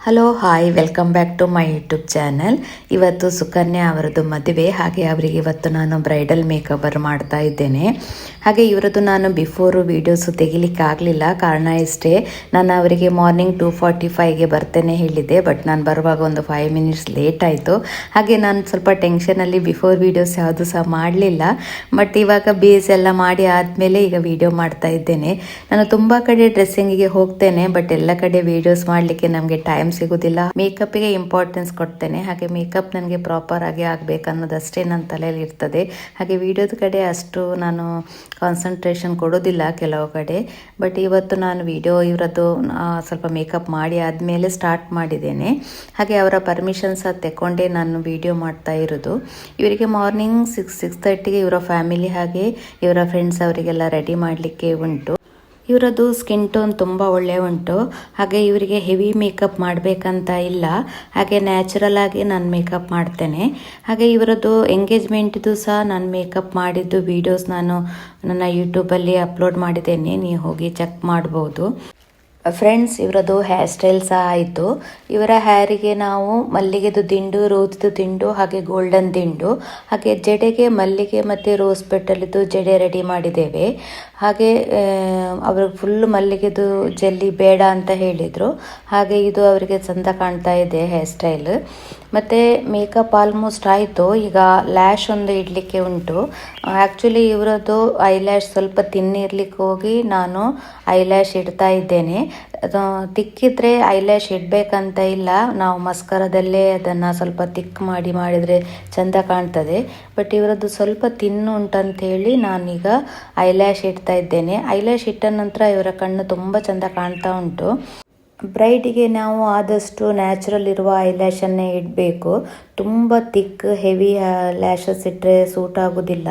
Hello hi welcome back to my YouTube channel. ಇವತ್ತು ಸುಕನ್ಯಾ ಅವರದ್ದು ಮದುವೆ, ಹಾಗೆ ಅವರಿಗೆ ಇವತ್ತು ನಾನು ಬ್ರೈಡಲ್ ಮೇಕವರ್ ಮಾಡ್ತಾ ಇದ್ದೇನೆ. ಹಾಗೆ ಇವರದ್ದು ನಾನು ಬಿಫೋರು ವೀಡಿಯೋಸು ತೆಗಿಲಿಕ್ಕೆ ಆಗಲಿಲ್ಲ. ಕಾರಣ ಇಷ್ಟೇ, ನಾನು ಅವರಿಗೆ ಮಾರ್ನಿಂಗ್ 2:45ಗೆ ಬರ್ತೇನೆ ಹೇಳಿದ್ದೆ, ಬಟ್ ನಾನು ಬರುವಾಗ ಒಂದು 5 ಮಿನಿಟ್ಸ್ ಲೇಟ್ ಆಯಿತು. ಹಾಗೆ ನಾನು ಸ್ವಲ್ಪ ಟೆನ್ಷನಲ್ಲಿ ಬಿಫೋರ್ ವೀಡಿಯೋಸ್ ಯಾವುದು ಸಹ ಮಾಡಲಿಲ್ಲ. ಬಟ್ ಇವಾಗ ಬೇಸ್ ಎಲ್ಲ ಮಾಡಿ ಆದಮೇಲೆ ಈಗ ವಿಡಿಯೋ ಮಾಡ್ತಾ ಇದ್ದೇನೆ. ನಾನು ತುಂಬ ಕಡೆ ಡ್ರೆಸ್ಸಿಂಗಿಗೆ ಹೋಗ್ತೇನೆ, ಬಟ್ ಎಲ್ಲ ಕಡೆ ವೀಡಿಯೋಸ್ ಮಾಡಲಿಕ್ಕೆ ನಮಗೆ ಟೈಮ್ ಸಿಗೋದಿಲ್ಲ. ಮೇಕಪ್ಗೆ ಇಂಪಾರ್ಟೆನ್ಸ್ ಕೊಡ್ತೇನೆ. ಹಾಗೆ ಮೇಕಪ್ ನನಗೆ ಪ್ರಾಪರ್ ಆಗಿ ಆಗಬೇಕನ್ನೋದಷ್ಟೇ ನನ್ನ ತಲೆಯಲ್ಲಿ ಇರ್ತದೆ. ಹಾಗೆ ವಿಡಿಯೋದ ಕಡೆ ಅಷ್ಟು ನಾನು ಕಾನ್ಸಂಟ್ರೇಷನ್ ಕೊಡೋದಿಲ್ಲ ಕೆಲವು ಕಡೆ. ಬಟ್ ಇವತ್ತು ನಾನು ವಿಡಿಯೋ ಇವರದ್ದು ಸ್ವಲ್ಪ ಮೇಕಪ್ ಮಾಡಿ ಆದಮೇಲೆ ಸ್ಟಾರ್ಟ್ ಮಾಡಿದ್ದೇನೆ. ಹಾಗೆ ಅವರ ಪರ್ಮಿಷನ್ ಸಹ ತಗೊಂಡೇ ನಾನು ವಿಡಿಯೋ ಮಾಡ್ತಾ ಇರೋದು. ಇವರಿಗೆ ಮಾರ್ನಿಂಗ್ 6:30ಗೆ ಇವರ ಫ್ಯಾಮಿಲಿ ಹಾಗೆ ಇವರ ಫ್ರೆಂಡ್ಸ್ ಅವರಿಗೆಲ್ಲ ರೆಡಿ ಮಾಡಲಿಕ್ಕೆ ಉಂಟು. ಇವರದ್ದು ಸ್ಕಿನ್ ಟೋನ್ ತುಂಬ ಒಳ್ಳೆ ಉಂಟು. ಹಾಗೆ ಇವರಿಗೆ ಹೆವಿ ಮೇಕಪ್ ಮಾಡಬೇಕಂತ ಇಲ್ಲ, ಹಾಗೆ ನ್ಯಾಚುರಲ್ ಆಗಿ ನಾನು ಮೇಕಪ್ ಮಾಡ್ತೇನೆ. ಹಾಗೆ ಇವರದ್ದು ಎಂಗೇಜ್ಮೆಂಟ್ದು ಸಹ ನಾನು ಮೇಕಪ್ ಮಾಡಿದ್ದು ವಿಡಿಯೋಸ್ ನಾನು ನನ್ನ ಯೂಟ್ಯೂಬಲ್ಲಿ ಅಪ್ಲೋಡ್ ಮಾಡಿದ್ದೇನೆ, ನೀವು ಹೋಗಿ ಚೆಕ್ ಮಾಡ್ಬೋದು. ಫ್ರೆಂಡ್ಸ್, ಇವರದ್ದು ಹೇರ್ ಸ್ಟೈಲ್ ಸಹ ಆಯಿತು. ಇವರ ಹೇರಿಗೆ ನಾವು ಮಲ್ಲಿಗೆದು ದಿಂಡು, ರೋಸ್ದು ದಿಂಡು, ಹಾಗೆ ಗೋಲ್ಡನ್ ದಿಂಡು, ಹಾಗೆ ಜಡೆಗೆ ಮಲ್ಲಿಗೆ ಮತ್ತು ರೋಸ್ ಪೆಟಲಿದ್ದು ಜಡೆ ರೆಡಿ ಮಾಡಿದ್ದೇವೆ. ಹಾಗೆ ಅವರು ಫುಲ್ ಮಲ್ಲಿಗೆದು ಜೆಲ್ಲಿ ಬೇಡ ಅಂತ ಹೇಳಿದರು. ಹಾಗೆ ಇದು ಅವರಿಗೆ ಚಂದ ಕಾಣ್ತಾ ಇದೆ ಹೇರ್ ಸ್ಟೈಲ್. ಮತ್ತು ಮೇಕಪ್ ಆಲ್ಮೋಸ್ಟ್ ಆಯಿತು. ಈಗ ಲ್ಯಾಶ್ ಒಂದು ಇಡಲಿಕ್ಕೆ ಉಂಟು. ಆ್ಯಕ್ಚುಲಿ ಇವರದ್ದು ಐಲ್ಯಾಶ್ ಸ್ವಲ್ಪ ತಿನ್ನಿರ್ಲಿಕ್ಕೆ ಹೋಗಿ ನಾನು ಐಲ್ಯಾಶ್ ಇಡ್ತಾ ಇದ್ದೇನೆ. ಅದು ತಿಕ್ಕಿದ್ರೆ ಐಲ್ಯಾಶ್ ಇಡಬೇಕಂತ ಇಲ್ಲ, ನಾವು ಮಸ್ಕರದಲ್ಲೇ ಅದನ್ನು ಸ್ವಲ್ಪ ತಿಕ್ ಮಾಡಿದರೆ ಚೆಂದ ಕಾಣ್ತದೆ. ಬಟ್ ಇವರದ್ದು ಸ್ವಲ್ಪ ತಿನ್ನು ಉಂಟಂಥೇಳಿ ನಾನೀಗ ಐಲ್ಯಾಶ್ ಇಡ್ತಾ ಇದ್ದೇನೆ. ಐಲ್ಯಾಶ್ ಇಟ್ಟ ನಂತರ ಇವರ ಕಣ್ಣು ತುಂಬ ಚೆಂದ ಕಾಣ್ತಾ ಉಂಟು. ಬ್ರೈಡಿಗೆ ನಾವು ಆದಷ್ಟು ನ್ಯಾಚುರಲ್ ಇರುವ ಐಲ್ಯಾಶನ್ನೇ ಇಡಬೇಕು. ತುಂಬ ತಿಕ್ ಹೆವಿ ಲ್ಯಾಶಸ್ ಇಟ್ಟರೆ ಸೂಟ್ ಆಗೋದಿಲ್ಲ.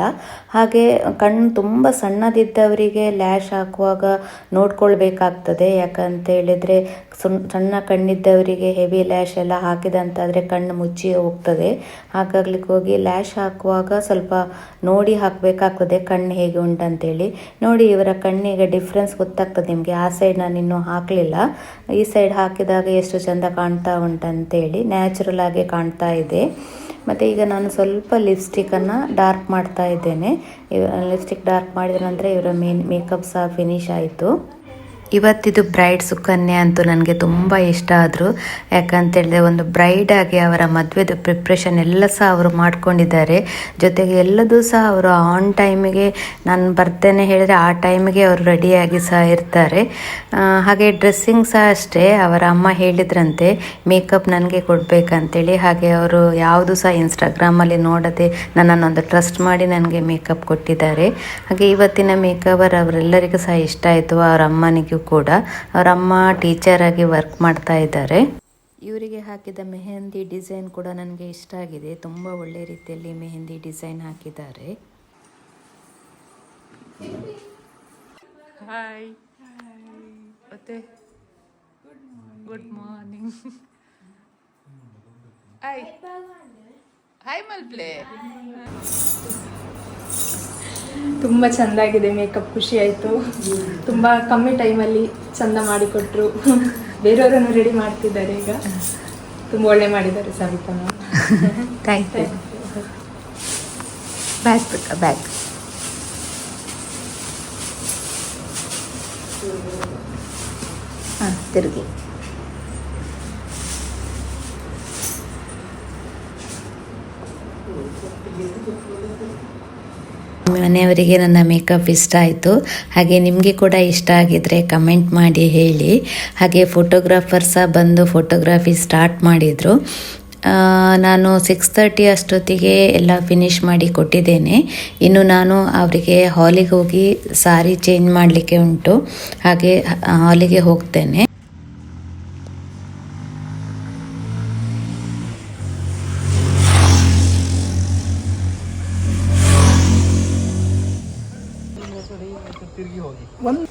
ಹಾಗೆ ಕಣ್ಣು ತುಂಬ ಸಣ್ಣದಿದ್ದವರಿಗೆ ಲ್ಯಾಶ್ ಹಾಕುವಾಗ ನೋಡ್ಕೊಳ್ಬೇಕಾಗ್ತದೆ. ಯಾಕಂತ ಹೇಳಿದರೆ ಸಣ್ಣ ಕಣ್ಣಿದ್ದವರಿಗೆ ಹೆವಿ ಲ್ಯಾಶ್ ಎಲ್ಲ ಹಾಕಿದಂತಾದರೆ ಕಣ್ಣು ಮುಚ್ಚಿ ಹೋಗ್ತದೆ. ಹಾಗಾಗ್ಲಿಕ್ಕೆ ಹೋಗಿ ಲ್ಯಾಶ್ ಹಾಕುವಾಗ ಸ್ವಲ್ಪ ನೋಡಿ ಹಾಕಬೇಕಾಗ್ತದೆ ಕಣ್ಣು ಹೇಗೆ ಉಂಟಂತೇಳಿ. ನೋಡಿ, ಇವರ ಕಣ್ಣಿಗೆ ಡಿಫ್ರೆನ್ಸ್ ಗೊತ್ತಾಗ್ತದೆ ನಿಮಗೆ. ಆ ಸೈಡ್ ನಾನು ಇನ್ನೂ ಹಾಕಲಿಲ್ಲ, ಈ ಸೈಡ್ ಹಾಕಿದಾಗ ಎಷ್ಟು ಚೆಂದ ಕಾಣ್ತಾ ಉಂಟಂತೇಳಿ ನ್ಯಾಚುರಲ್ ಆಗಿ ಕಾಣ್ತಾ ಇದೆ. ಮತ್ತು ಈಗ ನಾನು ಸ್ವಲ್ಪ ಲಿಪ್ಸ್ಟಿಕ್ಕನ್ನು ಡಾರ್ಕ್ ಮಾಡ್ತಾ ಇದ್ದೇನೆ. ಲಿಪ್ಸ್ಟಿಕ್ ಡಾರ್ಕ್ ಮಾಡಿದ ನಂತರ ಇವರ ಮೇಕಪ್ ಸಹ ಫಿನಿಶ್ ಆಯಿತು. ಇವತ್ತಿದು ಬ್ರೈಡ್ ಸುಕನ್ಯಾ ಅಂತೂ ನನಗೆ ತುಂಬ ಇಷ್ಟ ಆದರು. ಯಾಕಂತೇಳಿದ್ರೆ ಒಂದು ಬ್ರೈಡ್ ಆಗಿ ಅವರ ಮದುವೆದು ಪ್ರಿಪ್ರೇಷನ್ ಎಲ್ಲ ಸಹ ಅವರು ಮಾಡ್ಕೊಂಡಿದ್ದಾರೆ. ಜೊತೆಗೆ ಎಲ್ಲದೂ ಸಹ ಅವರು ಆನ್ ಟೈಮಿಗೆ, ನಾನು ಬರ್ತೇನೆ ಹೇಳಿದರೆ ಆ ಟೈಮಿಗೆ ಅವರು ರೆಡಿಯಾಗಿ ಸಹ ಇರ್ತಾರೆ. ಹಾಗೆ ಡ್ರೆಸ್ಸಿಂಗ್ ಸಹ ಅಷ್ಟೇ, ಅವರ ಅಮ್ಮ ಹೇಳಿದ್ರಂತೆ ಮೇಕಪ್ ನನಗೆ ಕೊಡಬೇಕಂತೇಳಿ. ಹಾಗೆ ಅವರು ಯಾವುದು ಸಹ ಇನ್ಸ್ಟಾಗ್ರಾಮಲ್ಲಿ ನೋಡದೆ ನನ್ನನ್ನೊಂದು ಟ್ರಸ್ಟ್ ಮಾಡಿ ನನಗೆ ಮೇಕಪ್ ಕೊಟ್ಟಿದ್ದಾರೆ. ಹಾಗೆ ಇವತ್ತಿನ ಮೇಕವರ್ ಅವರೆಲ್ಲರಿಗೂ ಸಹ ಇಷ್ಟ ಆಯಿತು, ಅವರ ಅಮ್ಮನಿಗೂ ಕೂಡ. ಅವರಮ್ಮ ಟೀಚರ್ ಆಗಿ ವರ್ಕ್ ಮಾಡ್ತಾ ಇದ್ದಾರೆ. ಇವರಿಗೆ ಹಾಕಿದ ಮೆಹಂದಿ ಡಿಸೈನ್ ಕೂಡ ನನಗೆ ಇಷ್ಟ ಆಗಿದೆ. ತುಂಬ ಒಳ್ಳೆ ರೀತಿಯಲ್ಲಿ ಮೆಹಂದಿ ಡಿಸೈನ್ ಹಾಕಿದ್ದಾರೆ. ಹಾಯ್ ಮತ್ತೆ ಗುಡ್ ಮಾರ್ನಿಂಗ್. ಹಾಯ್ ಹಾಯ್ ಮಲ್ಪ್ಲೆ. ತುಂಬ ಚೆಂದಾಗಿದೆ ಮೇಕಪ್, ಖುಷಿ ಆಯಿತು. ತುಂಬ ಕಮ್ಮಿ ಟೈಮಲ್ಲಿ ಚೆಂದ ಮಾಡಿಕೊಟ್ರು. ಬೇರೆಯವರನ್ನು ರೆಡಿ ಮಾಡ್ತಿದ್ದಾರೆ ಈಗ. ತುಂಬ ಒಳ್ಳೆ ಮಾಡಿದ್ದಾರೆ Savita. Thank you. Bag bag ಹಾಂ, ತಿರುಗಿ. ಮನೆಯವರಿಗೆ ನನ್ನ ಮೇಕಪ್ ಇಷ್ಟ ಆಯಿತು. ಹಾಗೆ ನಿಮಗೆ ಕೂಡ ಇಷ್ಟ ಆಗಿದ್ದರೆ ಕಮೆಂಟ್ ಮಾಡಿ ಹೇಳಿ. ಹಾಗೆ ಫೋಟೋಗ್ರಾಫರ್ ಸಹ ಬಂದು ಫೋಟೋಗ್ರಫಿ ಸ್ಟಾರ್ಟ್ ಮಾಡಿದರು. ನಾನು 6:30 ಅಷ್ಟೊತ್ತಿಗೆ ಎಲ್ಲ ಫಿನಿಷ್ ಮಾಡಿ ಕೊಟ್ಟಿದ್ದೇನೆ. ಇನ್ನು ನಾನು ಅವರಿಗೆ ಹಾಲಿಗೆ ಹೋಗಿ ಸಾರಿ ಚೇಂಜ್ ಮಾಡಲಿಕ್ಕೆ ಉಂಟು. ಹಾಗೆ ಹಾಲಿಗೆ ಹೋಗ್ತೇನೆ. ಒಂದು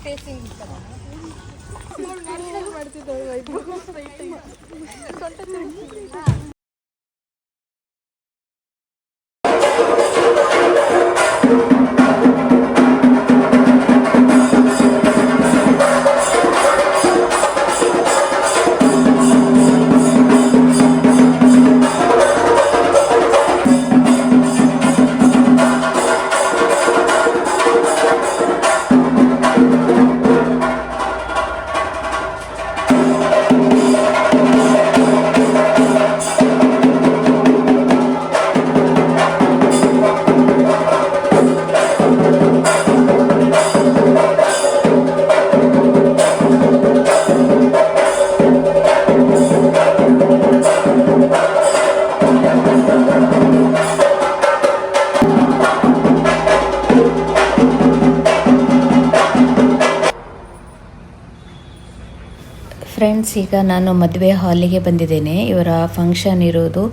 ಫ್ರೆಂಡ್ಸ್, ಈಗ ನಾನು ಮದುವೆ ಹಾಲಿಗೆ ಬಂದಿದ್ದೇನೆ. ಇವರ ಫಂಕ್ಷನ್ ಇರೋದು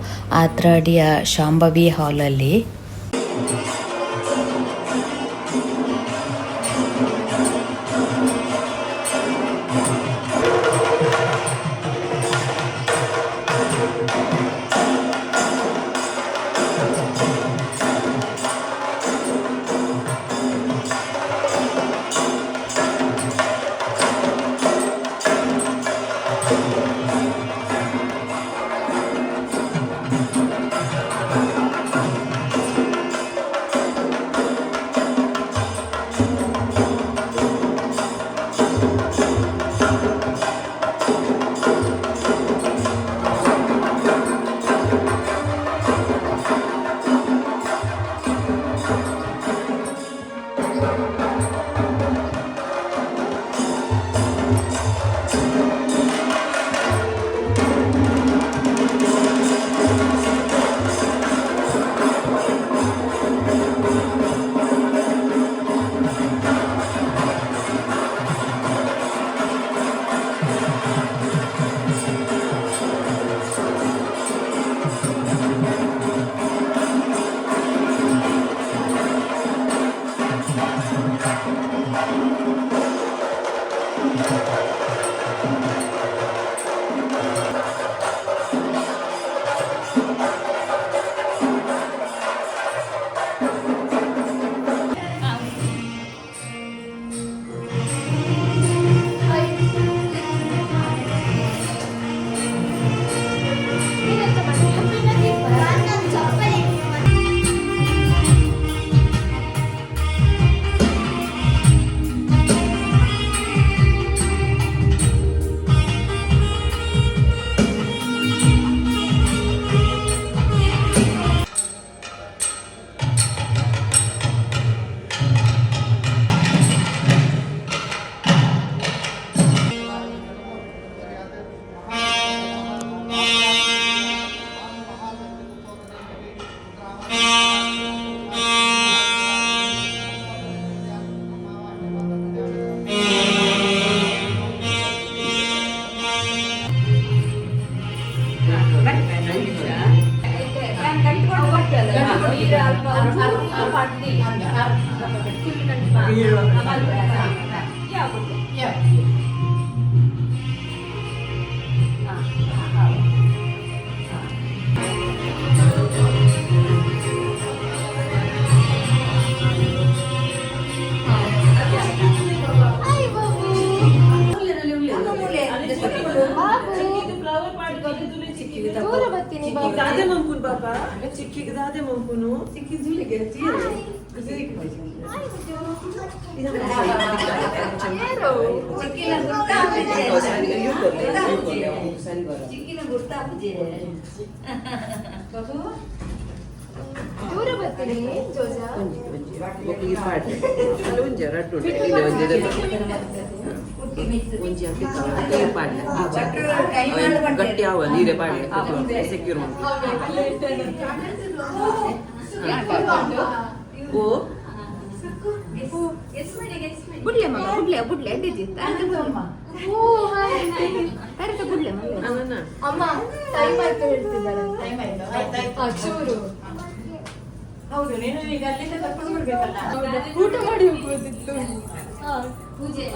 ಆತ್ರಾಡಿಯ ಶಾಂಭವಿ ಹಾಲಲ್ಲಿ. दादे मम्पुन बाबा चिक्की दादे मम्पुनु चिक्की जुले गेती चिक्कीನ ಗುರ್ತ ಅಪ್ಪಜಿ ಬಾಬು ದೂರ ಬರ್ತೀನಿ ಜೋಜಾ ಒಂಜಿ ಪಾಟ್ ಅಲ್ಲ ಒಂಜಿ ರಟ್ಟು ಇಲ್ಲ ಒಂಜಿ ಅಂಕಿ ಕಾಲ ಪಾಟ್ ಗಟ್ಟಿ ಆವ ನೀರೆ ಪಾಟ್ ಸೆಕ್ಯೂರ್ ಓ ಗುಡ್ಲೆ ಮಗ ಗುಡ್ಲೆ ದಿದಿ ಓ ಹಾಯ್ ಕರೆತ ಗುಡ್ಲೆ ಮಗ ಅಮ್ಮ ಟೈಮ್ ಆಯ್ತು ಹೇಳ್ತಿದ್ದಾರೆ ಟೈಮ್ ಆಯ್ತು ಚೂರು ಹೌದು ನೀನು ಈಗ ಅಲ್ಲಿಂದ ಕರ್ಕೊಂಡು ಬರ್ಬೇಕಲ್ಲ ಊಟ ಮಾಡಿ ಹೋಗೋದಿತ್ತು ಪೂಜೆ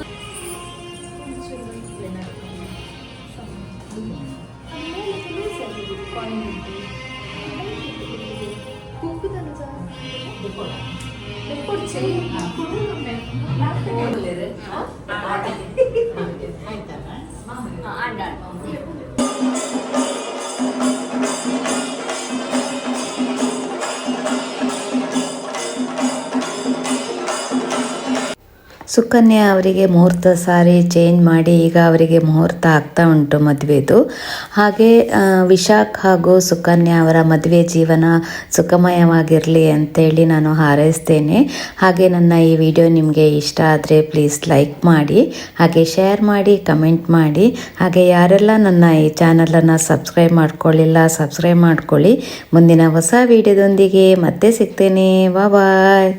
ಸುಕನ್ಯಾ ಅವರಿಗೆ ಮುಹೂರ್ತ ಸಾರಿ ಚೇಂಜ್ ಮಾಡಿ ಈಗ ಅವರಿಗೆ ಮುಹೂರ್ತ ಆಗ್ತಾ ಉಂಟು ಮದುವೆದು. ಹಾಗೆ ವಿಶಾಖ್ ಹಾಗೂ ಸುಕನ್ಯಾ ಅವರ ಮದುವೆ ಜೀವನ ಸುಖಮಯವಾಗಿರಲಿ ಅಂತೇಳಿ ನಾನು ಹಾರೈಸ್ತೇನೆ. ಹಾಗೆ ನನ್ನ ಈ ವಿಡಿಯೋ ನಿಮಗೆ ಇಷ್ಟ ಆದರೆ ಪ್ಲೀಸ್ ಲೈಕ್ ಮಾಡಿ, ಹಾಗೆ ಶೇರ್ ಮಾಡಿ, ಕಮೆಂಟ್ ಮಾಡಿ. ಹಾಗೆ ಯಾರೆಲ್ಲ ನನ್ನ ಈ ಚಾನಲನ್ನು ಸಬ್ಸ್ಕ್ರೈಬ್ ಮಾಡ್ಕೊಳ್ಳಿಲ್ಲ ಸಬ್ಸ್ಕ್ರೈಬ್ ಮಾಡ್ಕೊಳ್ಳಿ. ಮುಂದಿನ ಹೊಸ ವಿಡಿಯೋದೊಂದಿಗೆ ಮತ್ತೆ ಸಿಗ್ತೇನೆ. ಬಾಯ್.